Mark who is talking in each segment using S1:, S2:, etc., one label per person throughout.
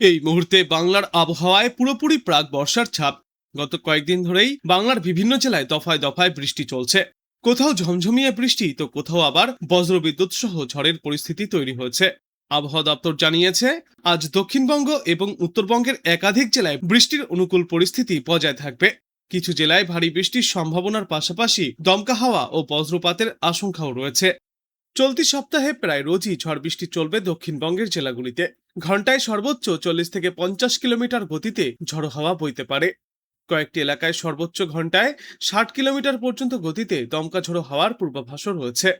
S1: এই মুহূর্তে বাংলার আবহাওয়ায় পুরোপুরি প্রাক বর্ষার ছাপ। গত কয়েকদিন ধরেই বাংলার বিভিন্ন জেলায় দফায় দফায় বৃষ্টি চলছে। কোথাও ঝমঝমিয়ে বৃষ্টি তো কোথাও আবার বজ্রবিদ্যুৎ সহ ঝড়ের পরিস্থিতি তৈরি হয়েছে। আবহাওয়া দপ্তর জানিয়েছে, আজ দক্ষিণবঙ্গ এবং উত্তরবঙ্গের একাধিক জেলায় বৃষ্টির অনুকূল পরিস্থিতি বজায় থাকবে। কিছু জেলায় ভারী বৃষ্টির সম্ভাবনার পাশাপাশি দমকা হাওয়া ও বজ্রপাতের আশঙ্কাও রয়েছে। চলতি সপ্তাহে প্রায় রোজই ঝড় বৃষ্টি চলবে দক্ষিণবঙ্গের জেলাগুলিতে। ঘন্টায় সর্বোচ্চ 40 থেকে 50 কিলোমিটার গতিতে ঝড়ো হাওয়া বইতে পারে। কয়েকটি এলাকায় সর্বোচ্চ ঘন্টায় 60 কিলোমিটার পর্যন্ত গতিতে দমকা ঝড়ো হাওয়ার পূর্বাভাসও রয়েছে।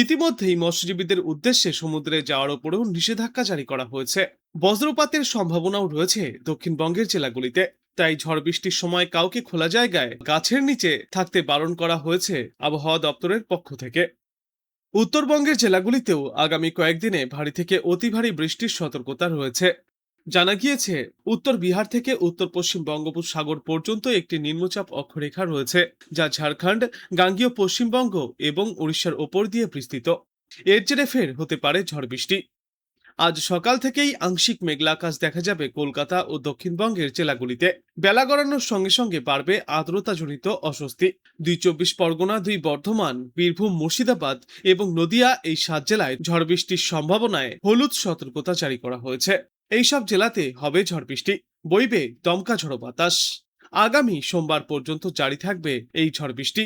S1: ইতিমধ্যেই মৎস্যজীবীদের উদ্দেশ্যে সমুদ্রে যাওয়ার উপরেও নিষেধাজ্ঞা জারি করা হয়েছে। বজ্রপাতের সম্ভাবনাও রয়েছে দক্ষিণবঙ্গের জেলাগুলিতে। তাই ঝড় বৃষ্টির সময় কাউকে খোলা জায়গায় গাছের নিচে থাকতে বারণ করা হয়েছে আবহাওয়া দপ্তরের পক্ষ থেকে। উত্তরবঙ্গের জেলাগুলিতেও আগামী কয়েকদিনে ভারী থেকে অতি ভারী বৃষ্টির সতর্কতা রয়েছে। জানা গিয়েছে, উত্তর বিহার থেকে উত্তর পশ্চিম বঙ্গোপসাগর পর্যন্ত একটি নিম্নচাপ অক্ষরেখা রয়েছে, যা ঝাড়খণ্ড, গাঙ্গীয় পশ্চিমবঙ্গ এবং উড়িষ্যার ওপর দিয়ে বিস্তৃত। এর জেরে ফের হতে পারে ঝড় বৃষ্টি। আজ সকাল থেকেই আংশিক মেঘলা আকাশ দেখা যাবে কলকাতা ও দক্ষিণবঙ্গের জেলাগুলিতে। বেলা গড়ানোর সঙ্গে সঙ্গে বাড়বে আর্দ্রতাজনিত অস্বস্তি। 2 চব্বিশ পরগনা, 2 বর্ধমান, বীরভূম, মুর্শিদাবাদ এবং নদিয়া, এই 7 জেলায় ঝড় বৃষ্টির সম্ভাবনায় হলুদ সতর্কতা জারি করা হয়েছে। এই সব জেলাতে হবে ঝড় বৃষ্টি, বইবে দমকা ঝড়ো বাতাস। আগামী সোমবার পর্যন্ত জারি থাকবে এই ঝড় বৃষ্টি।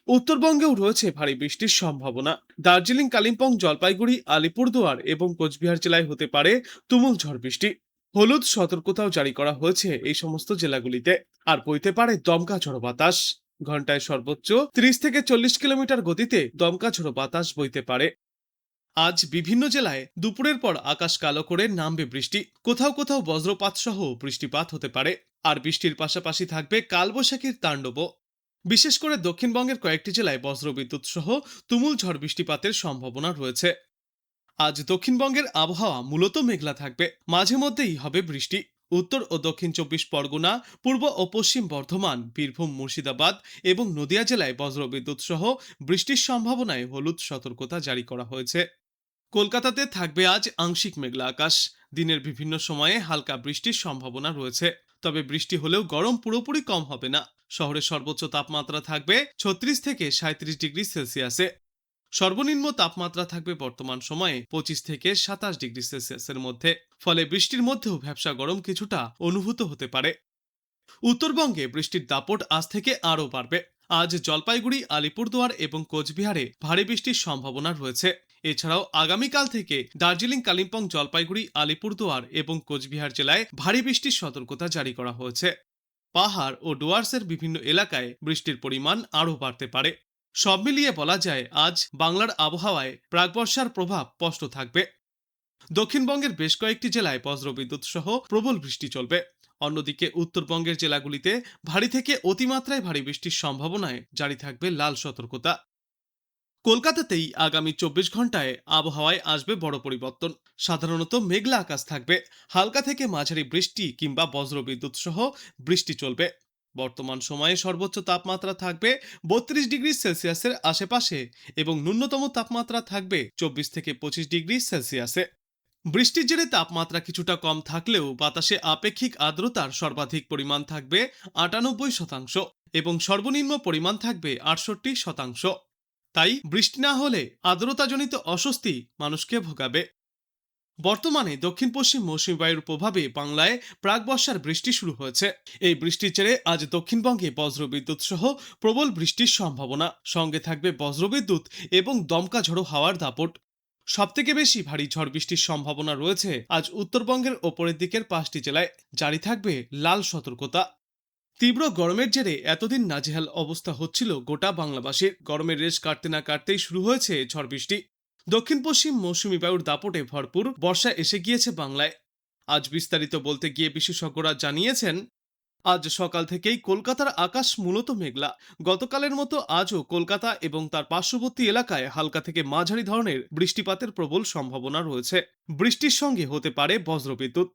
S1: উত্তরবঙ্গেও রয়েছে ভারী বৃষ্টির সম্ভাবনা। দার্জিলিং, কালিম্পং, জলপাইগুড়ি, আলিপুরদুয়ার এবং কোচবিহার জেলায় হতে পারে তুমুল ঝড় বৃষ্টি। হলুদ সতর্কতাও জারি করা হয়েছে এই সমস্ত জেলাগুলিতে। আর বইতে পারে দমকা ঝড়ো বাতাস। ঘন্টায় সর্বোচ্চ 30 থেকে 40 কিলোমিটার গতিতে দমকা ঝড়ো বাতাস বইতে পারে। আজ বিভিন্ন জেলায় দুপুরের পর আকাশ কালো করে নামবে বৃষ্টি। কোথাও কোথাও বজ্রপাত সহ বৃষ্টিপাত হতে পারে। আর বৃষ্টির পাশাপাশি থাকবে কালবৈশাখীর তাণ্ডবও। বিশেষ করে দক্ষিণবঙ্গের কয়েকটি জেলায় বজ্রবিদ্যুৎ সহ তুমুল ঝড় বৃষ্টিপাতের সম্ভাবনা রয়েছে। আজ দক্ষিণবঙ্গের আবহাওয়া মূলত মেঘলা থাকবে, মাঝে মধ্যেই হবে বৃষ্টি। উত্তর ও দক্ষিণ 24 পরগনা, পূর্ব ও পশ্চিম বর্ধমান, বীরভূম, মুর্শিদাবাদ এবং নদিয়া জেলায় বজ্রবিদ্যুৎ সহ বৃষ্টির সম্ভাবনায় হলুদ সতর্কতা জারি করা হয়েছে। কলকাতাতে থাকবে আজ আংশিক মেঘলা আকাশ। দিনের বিভিন্ন সময়ে হালকা বৃষ্টির সম্ভাবনা রয়েছে। তবে বৃষ্টি হলেও গরম পুরোপুরি কম হবে না। শহরের সর্বোচ্চ তাপমাত্রা থাকবে 36 থেকে 37 ডিগ্রি সেলসিয়াসে। সর্বনিম্ন তাপমাত্রা থাকবে বর্তমান সময়ে 25 থেকে 27 ডিগ্রি সেলসিয়াসের মধ্যে। ফলে বৃষ্টির মধ্যেও ভ্যাপসা গরম কিছুটা অনুভূত হতে পারে। উত্তরবঙ্গে বৃষ্টির দাপট আজ থেকে আরও বাড়বে। আজ জলপাইগুড়ি, আলিপুরদুয়ার এবং কোচবিহারে ভারী বৃষ্টির সম্ভাবনা রয়েছে। এছাড়াও আগামীকাল থেকে দার্জিলিং, কালিম্পং, জলপাইগুড়ি, আলিপুরদুয়ার এবং কোচবিহার জেলায় ভারী বৃষ্টির সতর্কতা জারি করা হয়েছে। পাহাড় ও ডুয়ার্সের বিভিন্ন এলাকায় বৃষ্টির পরিমাণ আরও বাড়তে পারে। সব মিলিয়ে বলা যায়, আজ বাংলার আবহাওয়ায় প্রাকবর্ষার প্রভাব স্পষ্ট থাকবে। দক্ষিণবঙ্গের বেশ কয়েকটি জেলায় বজ্রবিদ্যুৎ সহ প্রবল বৃষ্টি চলবে। অন্যদিকে উত্তরবঙ্গের জেলাগুলিতে ভারী থেকে অতিমাত্রায় ভারী বৃষ্টির সম্ভাবনায় জারি থাকবে লাল সতর্কতা। কলকাতাতেই আগামী 24 ঘন্টায় আবহাওয়ায় আসবে বড় পরিবর্তন। সাধারণত মেঘলা আকাশ থাকবে, হালকা থেকে মাঝারি বৃষ্টি কিংবা বজ্রবিদ্যুৎ সহ বৃষ্টি চলবে। বর্তমান সময়ে সর্বোচ্চ তাপমাত্রা থাকবে 32 ডিগ্রি সেলসিয়াসের আশেপাশে এবং ন্যূনতম তাপমাত্রা থাকবে 24 থেকে 25 ডিগ্রি সেলসিয়াসে। বৃষ্টির জেরে তাপমাত্রা কিছুটা কম থাকলেও বাতাসে আপেক্ষিক আর্দ্রতার সর্বাধিক পরিমাণ থাকবে 98% এবং সর্বনিম্ন পরিমাণ থাকবে 68%। তাই বৃষ্টি না হলে আর্দ্রতাজনিত অস্বস্তি মানুষকে ভোগাবে। বর্তমানে দক্ষিণ পশ্চিম মৌসুমী বায়ুর প্রভাবে বাংলায় প্রাক বর্ষার বৃষ্টি শুরু হয়েছে। এই বৃষ্টির জেরে আজ দক্ষিণবঙ্গে বজ্রবিদ্যুৎ সহ প্রবল বৃষ্টির সম্ভাবনা। সঙ্গে থাকবে বজ্রবিদ্যুৎ এবং দমকা ঝড়ো হাওয়ার দাপট। সবথেকে বেশি ভারী ঝড় বৃষ্টির সম্ভাবনা রয়েছে আজ উত্তরবঙ্গের ওপরের দিকের 5টি জেলায়। জারি থাকবে লাল সতর্কতা। তীব্র গরমের জেরে এতদিন নাজেহাল অবস্থা হচ্ছিল গোটা বাংলাবাসীর। গরমের রেশ কাটতে না কাটতেই শুরু হয়েছে ঝড় বৃষ্টি। দক্ষিণ পশ্চিম মৌসুমী বায়ুর দাপটে ভরপুর বর্ষা এসে গিয়েছে বাংলায়। আজ বিস্তারিত বলতে গিয়ে বিশেষজ্ঞরা জানিয়েছেন, আজ সকাল থেকেই কলকাতার আকাশ মূলত মেঘলা। গতকালের মতো আজও কলকাতা এবং তার পার্শ্ববর্তী এলাকায় হালকা থেকে মাঝারি ধরনের বৃষ্টিপাতের প্রবল সম্ভাবনা রয়েছে। বৃষ্টির সঙ্গে হতে পারে বজ্রবিদ্যুৎ।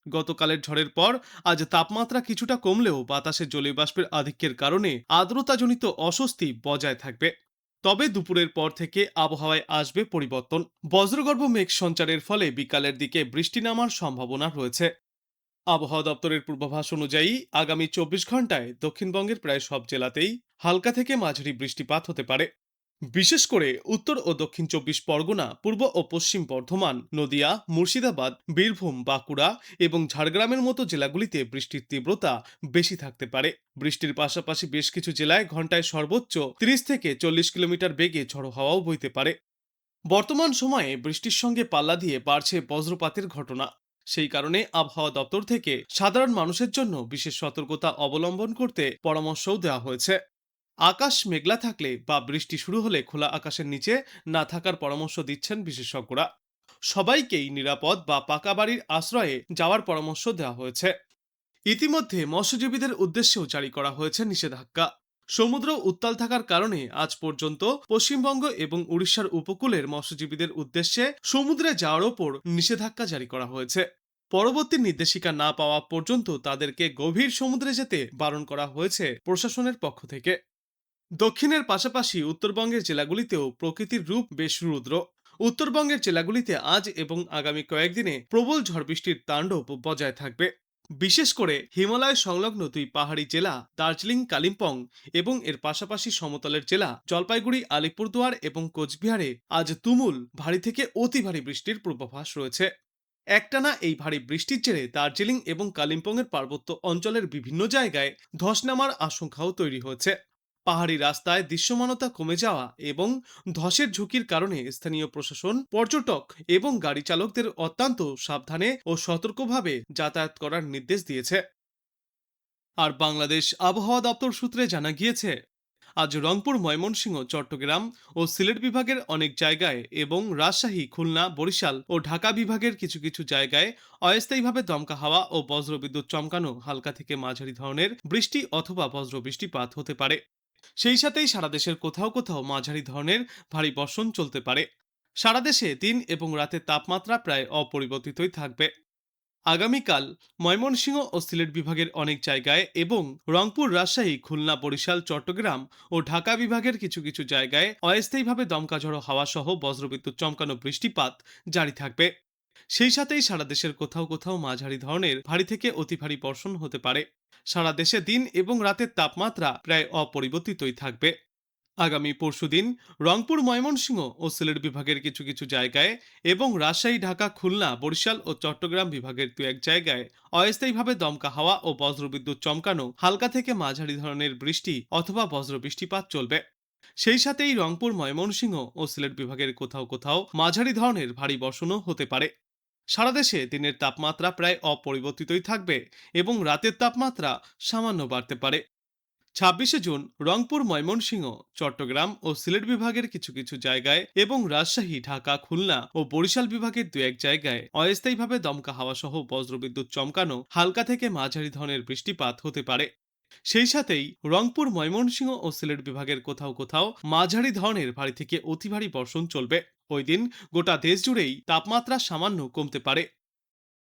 S1: গতকালের ঝড়ের পর আজ তাপমাত্রা কিছুটা কমলেও বাতাসে জলীয় বাষ্পের আধিক্যের কারণে আর্দ্রতাজনিত অস্বস্তি বজায় থাকবে। তবে দুপুরের পর থেকে আবহাওয়ায় আসবে পরিবর্তন। বজ্রগর্ভ মেঘ সঞ্চারের ফলে বিকালের দিকে বৃষ্টি নামার সম্ভাবনা রয়েছে। আবহাওয়া দপ্তরের পূর্বাভাস অনুযায়ী আগামী 24 ঘন্টায় দক্ষিণবঙ্গের প্রায় সব জেলাতেই হালকা থেকে মাঝারি বৃষ্টিপাত হতে পারে। বিশেষ করে উত্তর ও দক্ষিণ 24 পরগনা, পূর্ব ও পশ্চিম বর্ধমান, নদিয়া, মুর্শিদাবাদ, বীরভূম, বাঁকুড়া এবং ঝাড়গ্রামের মতো জেলাগুলিতে বৃষ্টির তীব্রতা বেশি থাকতে পারে। বৃষ্টির পাশাপাশি বেশ কিছু জেলায় ঘন্টায় সর্বোচ্চ 30 থেকে 40 কিলোমিটার বেগে ঝড়ো হাওয়াও বইতে পারে। বর্তমান সময়ে বৃষ্টির সঙ্গে পাল্লা দিয়ে বাড়ছে বজ্রপাতের ঘটনা। সেই কারণে আবহাওয়া দপ্তর থেকে সাধারণ মানুষের জন্য বিশেষ সতর্কতা অবলম্বন করতে পরামর্শও দেওয়া হয়েছে। আকাশ মেঘলা থাকলে বা বৃষ্টি শুরু হলে খোলা আকাশের নিচে না থাকার পরামর্শ দিচ্ছেন বিশেষজ্ঞরা। সবাইকেই নিরাপদ বা পাকা বাড়ির আশ্রয়ে যাওয়ার পরামর্শ দেওয়া হয়েছে। ইতিমধ্যে মৎস্যজীবীদের উদ্দেশ্যেও জারি করা হয়েছে নিষেধাজ্ঞা। সমুদ্র উত্তাল থাকার কারণে আজ পর্যন্ত পশ্চিমবঙ্গ এবং উড়িষ্যার উপকূলের মৎস্যজীবীদের উদ্দেশ্যে সমুদ্রে যাওয়ার ওপর নিষেধাজ্ঞা জারি করা হয়েছে। পরবর্তী নির্দেশিকা না পাওয়া পর্যন্ত তাদেরকে গভীর সমুদ্রে যেতে বারণ করা হয়েছে প্রশাসনের পক্ষ থেকে। দক্ষিণের পাশাপাশি উত্তরবঙ্গের জেলাগুলিতেও প্রকৃতির রূপ বেশ রুদ্র। উত্তরবঙ্গের জেলাগুলিতে আজ এবং আগামী কয়েকদিনে প্রবল ঝড় বৃষ্টির তাণ্ডব বজায় থাকবে। বিশেষ করে হিমালয় সংলগ্ন দুই পাহাড়ি জেলা দার্জিলিং, কালিম্পং এবং এর পাশাপাশি সমতলের জেলা জলপাইগুড়ি, আলিপুরদুয়ার এবং কোচবিহারে আজ তুমুল ভারী থেকে অতি ভারী বৃষ্টির পূর্বাভাস রয়েছে। একটানা এই ভারী বৃষ্টির জেরে দার্জিলিং এবং কালিম্পংয়ের পার্বত্য অঞ্চলের বিভিন্ন জায়গায় ধস নামার আশঙ্কাও তৈরি হয়েছে। পাহাড়ি রাস্তায় দৃশ্যমানতা কমে যাওয়া এবং ধসের ঝুঁকির কারণে স্থানীয় প্রশাসন, পর্যটক এবং গাড়ি চালকদের অত্যন্ত সাবধানে ও সতর্কভাবে যাতায়াত করার নির্দেশ দিয়েছে। আর বাংলাদেশ আবহাওয়া দপ্তর সূত্রে জানা গিয়েছে, আজ রংপুর, ময়মনসিংহ, চট্টগ্রাম ও সিলেট বিভাগের অনেক জায়গায় এবং রাজশাহী, খুলনা, বরিশাল ও ঢাকা বিভাগের কিছু কিছু জায়গায় অস্থায়ীভাবে দমকা হাওয়া ও বজ্রবিদ্যুৎ চমকানো হালকা থেকে মাঝারি ধরনের বৃষ্টি অথবা বজ্র বৃষ্টিপাত হতে পারে। সেই সাথেই সারা দেশের কোথাও কোথাও মাঝারি ধরনের ভারী বর্ষণ চলতে পারে। সারা দেশে দিন এবং রাতের তাপমাত্রা প্রায় অপরিবর্তিতই থাকবে। আগামীকাল ময়মনসিংহ ও সিলেট বিভাগের অনেক জায়গায় এবং রংপুর, রাজশাহী, খুলনা, বরিশাল, চট্টগ্রাম ও ঢাকা বিভাগের কিছু কিছু জায়গায় অস্থায়ীভাবে দমকা ঝড়ো হাওয়া সহ বজ্রবিদ্যুৎ চমকানো বৃষ্টিপাত জারি থাকবে। সেই সাথেই সারা দেশের কোথাও কোথাও মাঝারি ধরনের ভারী থেকে অতি ভারী বর্ষণ হতে পারে। সারা দেশে দিন এবং রাতের তাপমাত্রা প্রায় অপরিবর্তিতই থাকবে। আগামী পরশুদিন রংপুর, ময়মনসিংহ ও সিলেট বিভাগের কিছু কিছু জায়গায় এবং রাজশাহী, ঢাকা, খুলনা, বরিশাল ও চট্টগ্রাম বিভাগের দু এক জায়গায় অস্থায়ীভাবে দমকা হাওয়া ও বজ্রবিদ্যুৎ চমকানো হালকা থেকে মাঝারি ধরনের বৃষ্টি অথবা বজ্র বৃষ্টিপাত চলবে। সেই সাথেই রংপুর, ময়মনসিংহ ও সিলেট বিভাগের কোথাও কোথাও মাঝারি ধরনের ভারী বর্ষণও হতে পারে। সারা দেশে দিনের তাপমাত্রা প্রায় অপরিবর্তিতই থাকবে এবং রাতের তাপমাত্রা সামান্য বাড়তে পারে। 26 জুন রংপুর, ময়মনসিংহ, চট্টগ্রাম ও সিলেট বিভাগের কিছু কিছু জায়গায় এবং রাজশাহী, ঢাকা, খুলনা ও বরিশাল বিভাগের দু এক জায়গায় অস্থায়ীভাবে দমকা হাওয়া সহ বজ্রবিদ্যুৎ চমকানো হালকা থেকে মাঝারি ধরনের বৃষ্টিপাত হতে পারে। সেই সাথেই রংপুর, ময়মনসিংহ ও সিলেট বিভাগের কোথাও কোথাও মাঝারি ধরনের ভারী থেকে অতি ভারী বর্ষণ চলবে। ওই দিন গোটা দেশ জুড়েই তাপমাত্রা সামান্য কমতে পারে।